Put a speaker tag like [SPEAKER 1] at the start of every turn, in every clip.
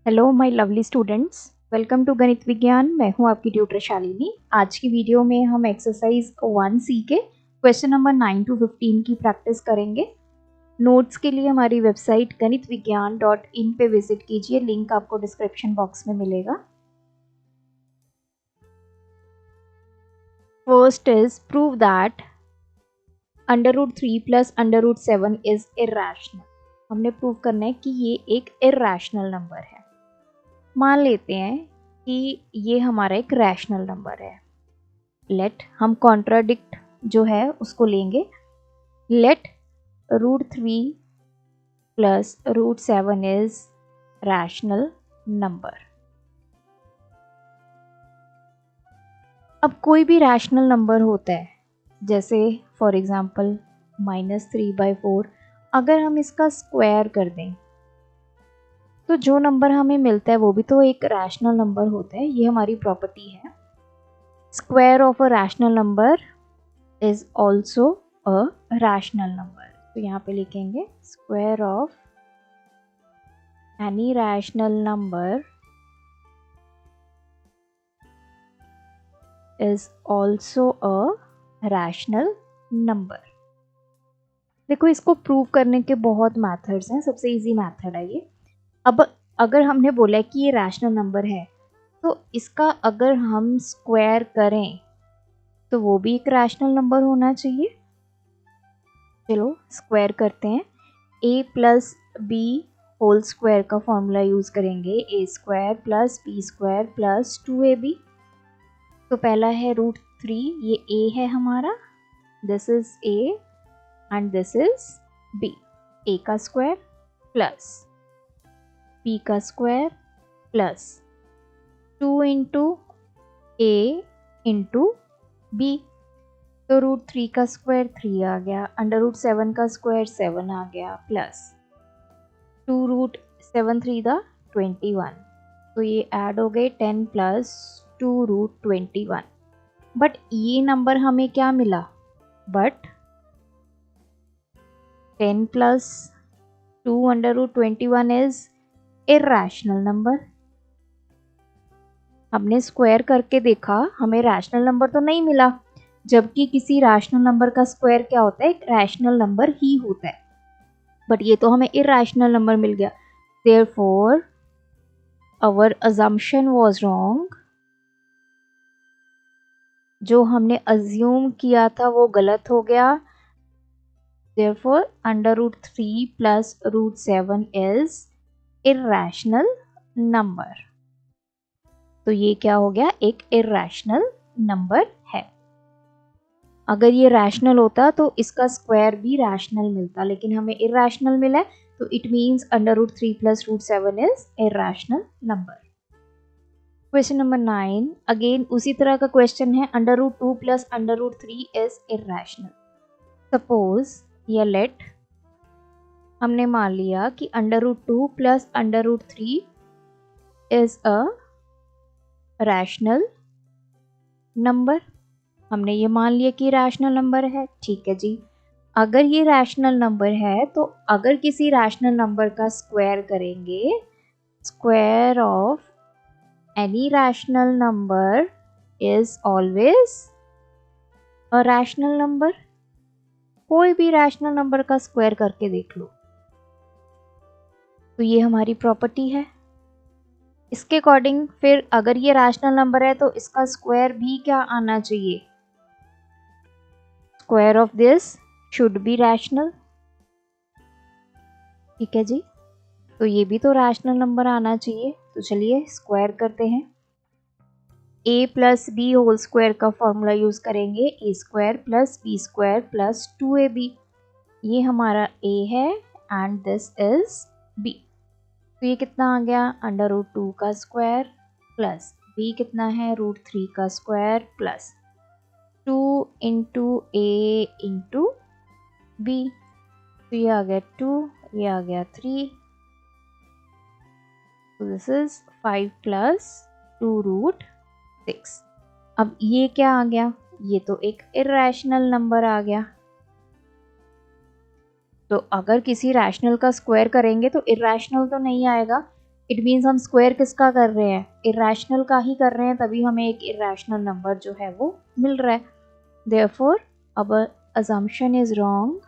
[SPEAKER 1] Hello my lovely students, welcome to गणित विज्ञान। मैं हूं आपकी ट्यूटर शालिनी। आज की वीडियो में हम एक्सरसाइज 1C के क्वेश्चन नंबर 9 to 15 की प्रैक्टिस करेंगे। नोट्स के लिए हमारी वेबसाइट ganitviggyan.in पे विजिट कीजिए, लिंक आपको डिस्क्रिप्शन बॉक्स में मिलेगा। First is prove that √3 plus √7 is irrational. हमने प्रूव करना है कि ये एक इर्रेशनल नंबर है। मान लेते हैं कि ये हमारा एक रैशनल नंबर है। लेट हम कॉन्ट्राडिक्ट जो है उसको लेंगे। Let √3 plus √7 is rational number. अब कोई भी रैशनल नंबर होता है, जैसे फॉर एग्जांपल -3/4, अगर हम इसका स्क्वायर कर दें तो जो नंबर हमें मिलता है वो भी तो एक रैशनल नंबर होता है। ये हमारी प्रॉपर्टी है। Square of a rational number is also a rational number. तो यहाँ पे लिखेंगे square of any rational number is also a rational number. देखो, इसको प्रूव करने के बहुत मेथड्स हैं। सबसे इजी मेथड है ये। अब अगर हमने बोला है कि ये रैशनल नंबर है तो इसका अगर हम स्क्वायर करें तो वो भी एक रैशनल नंबर होना चाहिए। चलो स्क्वायर करते हैं। a plus B whole square का फॉर्मूला यूज करेंगे। a² plus b² plus 2ab। तो पहला है √3, ये a है हमारा, this is a and this is b। a का स्क्वायर प्लस b का square plus 2 into a into b। तो √3 का स्क्वायर 3 आ गया, √7 का स्क्वायर 7 आ गया, प्लस 2√7 3 दा 21। तो ये ऐड हो गए 10 प्लस 2√21। बट ये नंबर हमें क्या मिला? But 10 plus 2√21 is irrational number. हमने स्क्वायर करके देखा, हमें रैशनल नंबर तो नहीं मिला, जबकि किसी रैशनल नंबर का स्क्वायर क्या होता है? एक रैशनल नंबर ही होता है। बट ये तो हमें इर्रेशनल नंबर मिल गया। Therefore our assumption was wrong. जो हमने अज्यूम किया था वो गलत हो गया। Therefore √3 plus √7 is irrational number. तो ये क्या हो गया? एक इर्रेशनल नंबर है। अगर ये रैशनल होता तो इसका स्क्वायर भी रैशनल मिलता, लेकिन हमें इर्रेशनल मिला है, तो it means √3 plus √7 is irrational number. Question number 9, again उसी तरह का क्वेश्चन है। √2 प्लस √3 इज इर्रेशनल। सपोज या लेट हमने मान लिया कि √2 plus √3 is a rational number. हमने ये मान लिया कि रैशनल नंबर है। ठीक है जी। अगर ये रैशनल नंबर है तो अगर किसी रैशनल नंबर का स्क्वायर करेंगे, square of any rational number is always a rational number. कोई भी रैशनल नंबर का स्क्वायर करके देख लो। तो ये हमारी प्रॉपर्टी है। इसके अकॉर्डिंग फिर अगर ये रैशनल नंबर है तो इसका स्क्वायर भी क्या आना चाहिए? Square of this should be rational. ठीक है जी। तो ये भी तो रैशनल नंबर आना चाहिए। तो चलिए स्क्वायर करते हैं। a plus B whole square का फॉर्मूला यूज करेंगे। a² plus b² plus 2ab। ये हमारा a है एंड दिस इज b। तो ये कितना आ गया? √2 का स्क्वायर प्लस b कितना है? √3 का square plus 2 into a into b। तो ये आ गया 2, ये आ गया 3। तो दिस इज 5 प्लस 2√6। अब ये क्या आ गया? ये तो एक इर्रेशनल नंबर आ गया। तो अगर किसी रैशनल का स्क्वायर करेंगे तो इर्रेशनल तो नहीं आएगा, इट मीन्स हम स्क्वायर किसका कर रहे हैं, इरेशनल का ही कर रहे हैं, तभी हमें एक इरेशनल नंबर जो है वो मिल रहा है. Therefore our assumption is wrong.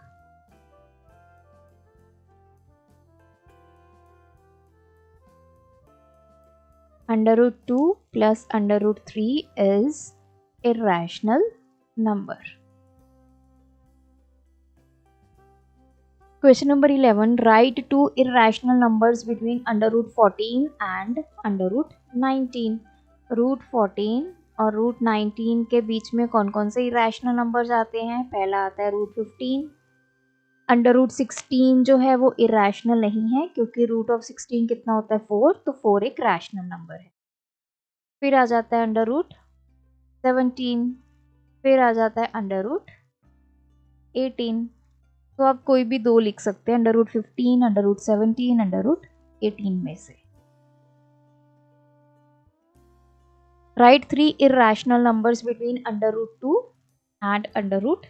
[SPEAKER 1] Under root 2 plus under root 3 is irrational number. Question number 11. Write two irrational numbers between under root 14 and under root 19. Root 14 और रूट 19 के बीच में कौन कौन से इरेशनल नंबर्स आते हैं. पहला आता है रूट 15. अंडर रूट 16 जो है वो इरेशनल नहीं है क्योंकि रूट ऑफ 16 कितना होता है 4, तो 4 एक रैशनल नंबर है. फिर आ जाता है अंडर रूट 17. फिर आ जाता है अंडर रूट 18. तो आप कोई भी दो लिख सकते हैं, under root 15, under root 17, under root 18 में से. Write three irrational numbers between under root 2 and under root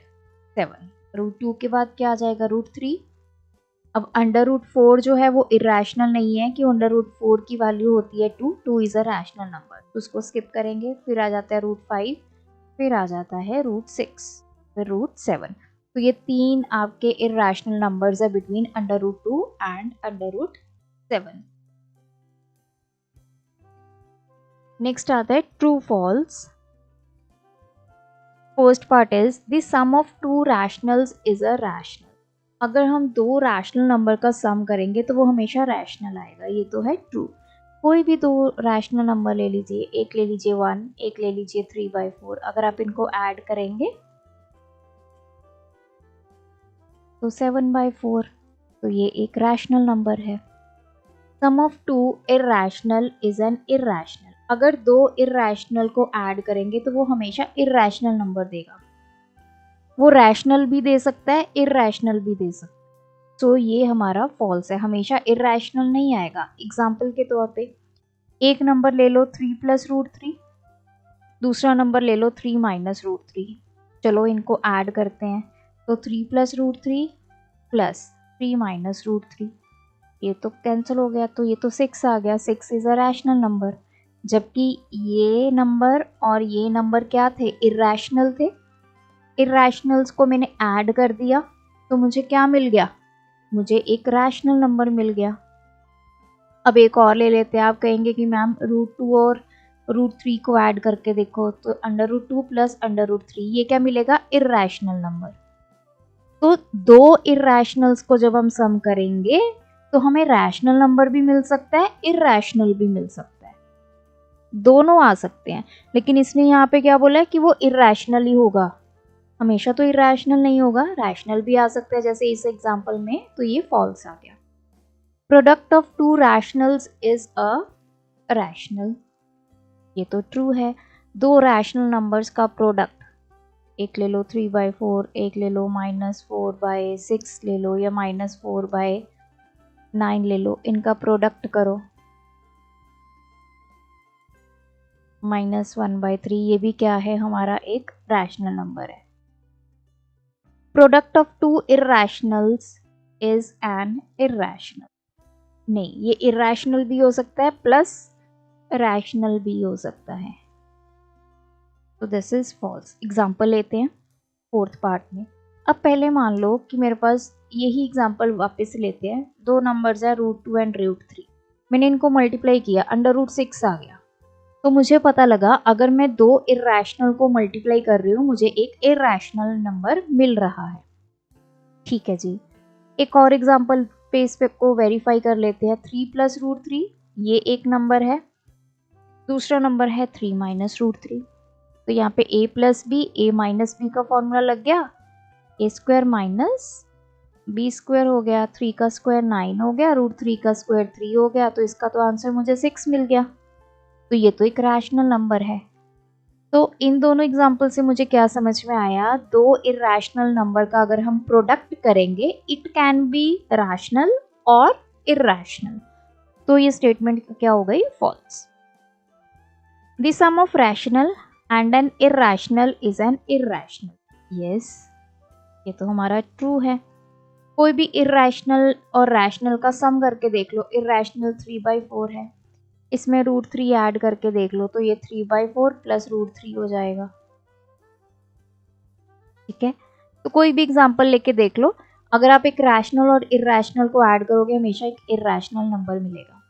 [SPEAKER 1] 7. Root 2 के बाद क्या आ जाएगा रूट 3. अब अंडर रूट 4 जो है वो इरेशनल नहीं है कि अंडर रूट 4 की वैल्यू होती है 2. 2 इज अ रैशनल नंबर, उसको स्किप करेंगे. फिर आ जाता है रूट 5, फिर आ जाता है रूट 6, फिर रूट 7. तो ये तीन आपके इरेशनल नंबर्स है between under root 2 and under root 7. Next आता है true false. First part is the sum of two rationals is a rational. अगर हम दो रैशनल नंबर का सम करेंगे तो वो हमेशा रैशनल आएगा, ये तो है ट्रू. कोई भी दो रैशनल नंबर ले लीजिए, एक ले लीजिए 1, एक ले लीजिए 3/4. अगर आप इनको ऐड करेंगे तो 7/4, तो ये एक रैशनल नंबर है. Sum of two irrational is an irrational. अगर दो इरैशनल को ऐड करेंगे तो वो हमेशा इरैशनल नंबर देगा. वो रैशनल भी दे सकता है, इरैशनल भी दे सकता है. तो ये हमारा फॉल्स है, हमेशा इरैशनल नहीं आएगा. एग्जाम्पल के तौर पे एक नंबर ले लो 3 + √3, दूसरा नंबर ले लो 3 - √3. चलो इनको ऐड करते हैं, तो 3 + √3 प्लस 3 - √3, ये तो कैंसिल हो गया, तो ये तो 6 आ गया. 6 इज अ रैशनल नंबर. जबकि ये नंबर और ये नंबर क्या थे, इरैशनल थे. इरैशनल्स को मैंने ऐड कर दिया तो मुझे क्या मिल गया, मुझे एक रैशनल नंबर मिल गया. अब एक और ले लेते हैं. आप कहेंगे कि मैम रूट 2 और रूट 3 को ऐड करके देखो, तो under root 2 plus under root 3, ये क्या मिलेगा, इरैशनल नंबर. तो दो इरैशनल्स को जब हम सम करेंगे तो हमें रैशनल नंबर भी मिल सकता है, इरैशनल भी मिल सकता है, दोनों आ सकते हैं. लेकिन इसने यहाँ पे क्या बोला है कि वो इरैशनल ही होगा. हमेशा तो इरैशनल नहीं होगा, रैशनल भी आ सकता है, जैसे इस एग्जांपल में. तो ये फॉल्स आ गया. Product of two rationals is a rational, ये तो ट्रू है. दो रैशनल नंबर्स का प्रोडक्ट, एक ले लो 3/4, एक ले लो -4/6 ले लो, या -4/9 ले लो, इनका प्रोडक्ट करो -1/3, ये भी क्या है, हमारा एक रैशनल नंबर है. Product of two irrationals is an irrational. नहीं, ये इरैशनल भी हो सकता है प्लस रैशनल भी हो सकता है. तो दिस इज फॉल्स. एग्जाम्पल लेते हैं फोर्थ पार्ट में. अब पहले मान लो कि मेरे पास यही एग्जाम्पल वापस लेते हैं. दो नंबर्स है रूट 2 एंड रूट 3. मैंने इनको मल्टीप्लाई किया, अंडर रूट 6 आ गया. तो मुझे पता लगा अगर मैं दो इरैशनल को मल्टीप्लाई कर रही हूँ मुझे एक इरैशनल नंबर मिल रहा है. ठीक है जी. एक और एग्जाम्पल पे इस पे को वेरीफाई कर लेते हैं. 3 + √3, ये एक नंबर है. दूसरा नंबर है 3 - √3. तो यहाँ पे a + b, a - b का फॉर्मूला लग गया. a² - b² हो गया. 3 का स्क्वायर 9 हो गया, √3 का स्क्वायर 3 हो गया. तो इसका तो आंसर मुझे 6 मिल गया. तो ये तो एक रैशनल नंबर है. तो इन दोनों एग्जाम्पल से मुझे क्या समझ में आया, दो इरैशनल नंबर का अगर हम प्रोडक्ट करेंगे इट कैन बी रैशनल और इरैशनल. तो ये स्टेटमेंट क्या हो गई, false. The sum of rational and an irrational is an irrational. Yes, ये तो हमारा ट्रू है. कोई भी इरेशनल और रैशनल का सम करके देख लो। इरेशनल 3/4 है, इसमें √3 ऐड करके देख लो तो ये 3/4 प्लस √3 हो जाएगा। ठीक है, तो कोई भी एग्जांपल लेके देख लो। अगर आप एक रैशनल और इरेशनल को ऐड करोगे हमेशा एक इरेशनल नंबर मिलेगा।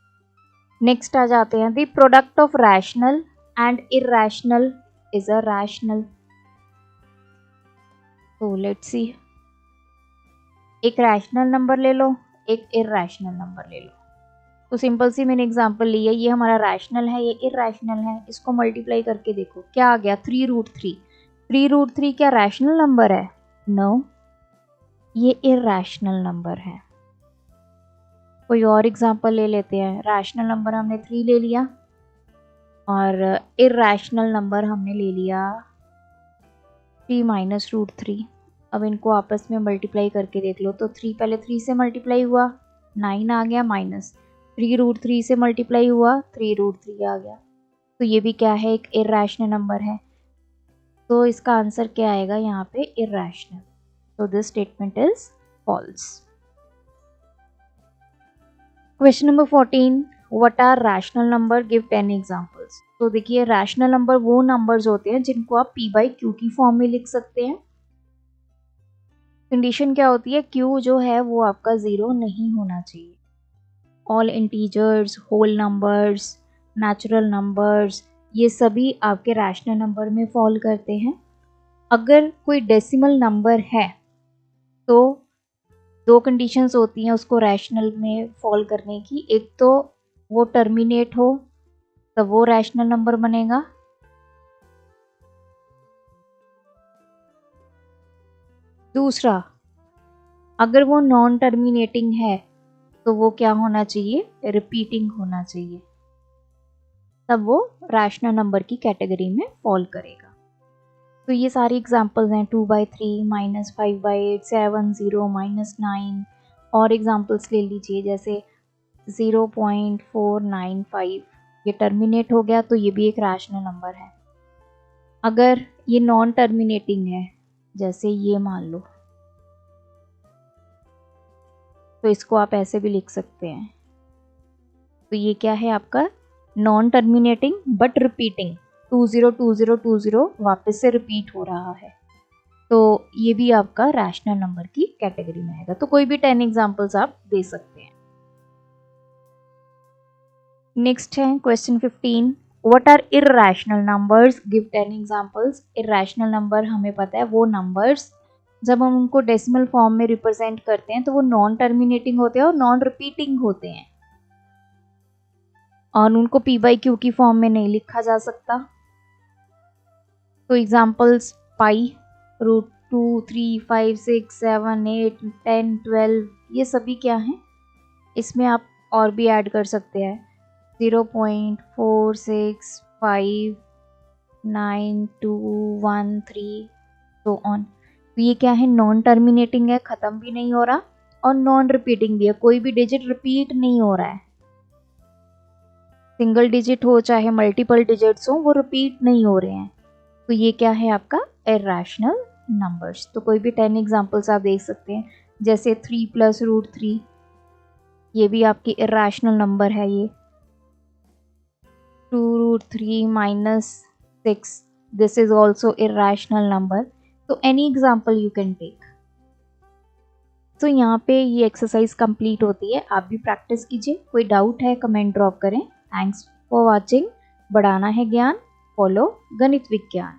[SPEAKER 1] नेक्स्ट आ जाते हैं, the product of rational and irrational is a rational. तो लेट्स सी, एक रैशनल नंबर ले लो, एक इरेशनल नंबर ले लो। तो सिंपल सी मैंने एग्जांपल ली है, ये हमारा रैशनल है, ये इरेशनल है। इसको मल्टीप्लाई करके देखो क्या आ गया, 3√3। 3√3 क्या रैशनल नंबर है? नो, ये इरेशनल नंबर है। कोई और एग्जांपल ले लेते हैं। रैशनल नंबर हमने 3 ले लिया और इरेशनल नंबर हमने ले लिया 3 माइनस √3। अब इनको आपस में मल्टीप्लाई करके देख लो तो 3 पहले 3 से मल्टीप्लाई हुआ 9 आ गया, माइनस 3√3 से मल्टीप्लाई हुआ 3√3 आ गया। तो ये भी क्या है, एक इरेशनल नंबर है। तो इसका आंसर क्या आएगा यहाँ पे, इरेशनल। तो this statement is false. Question number 14, what are rational number, give 10 examples. तो देखिए रैशनल नंबर वो नंबर्स होते हैं जिनको आप p/q की फॉर्म में लिख सकते हैं। कंडीशन क्या होती है, q जो है वो आपका 0 नहीं होना चाहिए। All integers, whole numbers, natural numbers, ये सभी आपके रैशनल नंबर में फॉल करते हैं। अगर कोई डेसिमल नंबर है तो 2 कंडीशंस होती हैं उसको रैशनल में फॉल करने की। एक तो वो टर्मिनेट हो तब वो रैशनल नंबर बनेगा, दूसरा अगर वो नॉन टर्मिनेटिंग है तो वो क्या होना चाहिए, रिपीटिंग होना चाहिए, तब वो रैशनल नंबर की कैटेगरी में फॉल करेगा। तो ये सारी एग्जांपल्स हैं, 2/3, -5/8, 7, 0, -9। और एग्जांपल्स ले लीजिए जैसे 0.495, ये टर्मिनेट हो गया तो ये भी एक रैशनल नंबर है। अगर ये नॉन टर्मिनेटिंग है जैसे ये मान लो, तो इसको आप ऐसे भी लिख सकते हैं। तो ये क्या है आपका, नॉन टर्मिनेटिंग बट रिपीटिंग, 202020 वापस से रिपीट हो रहा है, तो ये भी आपका रैशनल नंबर की कैटेगरी में आएगा। तो कोई भी 10 एग्जांपल्स आप दे सकते हैं। नेक्स्ट है question 15, what are irrational numbers, give 10 examples. Irrational number हमें पता है वो नंबर्स जब हम उनको डेसिमल फॉर्म में रिप्रेजेंट करते हैं तो वो नॉन टर्मिनेटिंग होते हैं और नॉन रिपीटिंग होते हैं और उनको p/q की फॉर्म में नहीं लिखा जा सकता। तो एग्जांपल्स पाई, √2, 3, 5, 6, 7, 8, 10, 12, ये सभी क्या हैं, इसमें आप और भी ऐड कर सकते हैं 0.4659213 तो ऑन। तो ये क्या है, नॉन टर्मिनेटिंग है, ख़त्म भी नहीं हो रहा और नॉन रिपीटिंग भी है, कोई भी डिजिट रिपीट नहीं हो रहा है। सिंगल डिजिट हो चाहे मल्टीपल डिजिट्स हो वो रिपीट नहीं हो रहे हैं। तो ये क्या है आपका इरेशनल नंबर्स। तो कोई भी 10 एग्जांपल्स आप देख सकते हैं जैसे 3 + √3, ये भी आपकी इरेशनल नंबर है। ये 2√3 - 6, this is also irrational number. तो any example you can take. तो यहाँ पे ये एक्सरसाइज कंप्लीट होती है, आप भी प्रैक्टिस कीजिए। कोई डाउट है कमेंट ड्रॉप करें। Thanks for watching. बढ़ाना है ज्ञान, फॉलो गणित विज्ञान।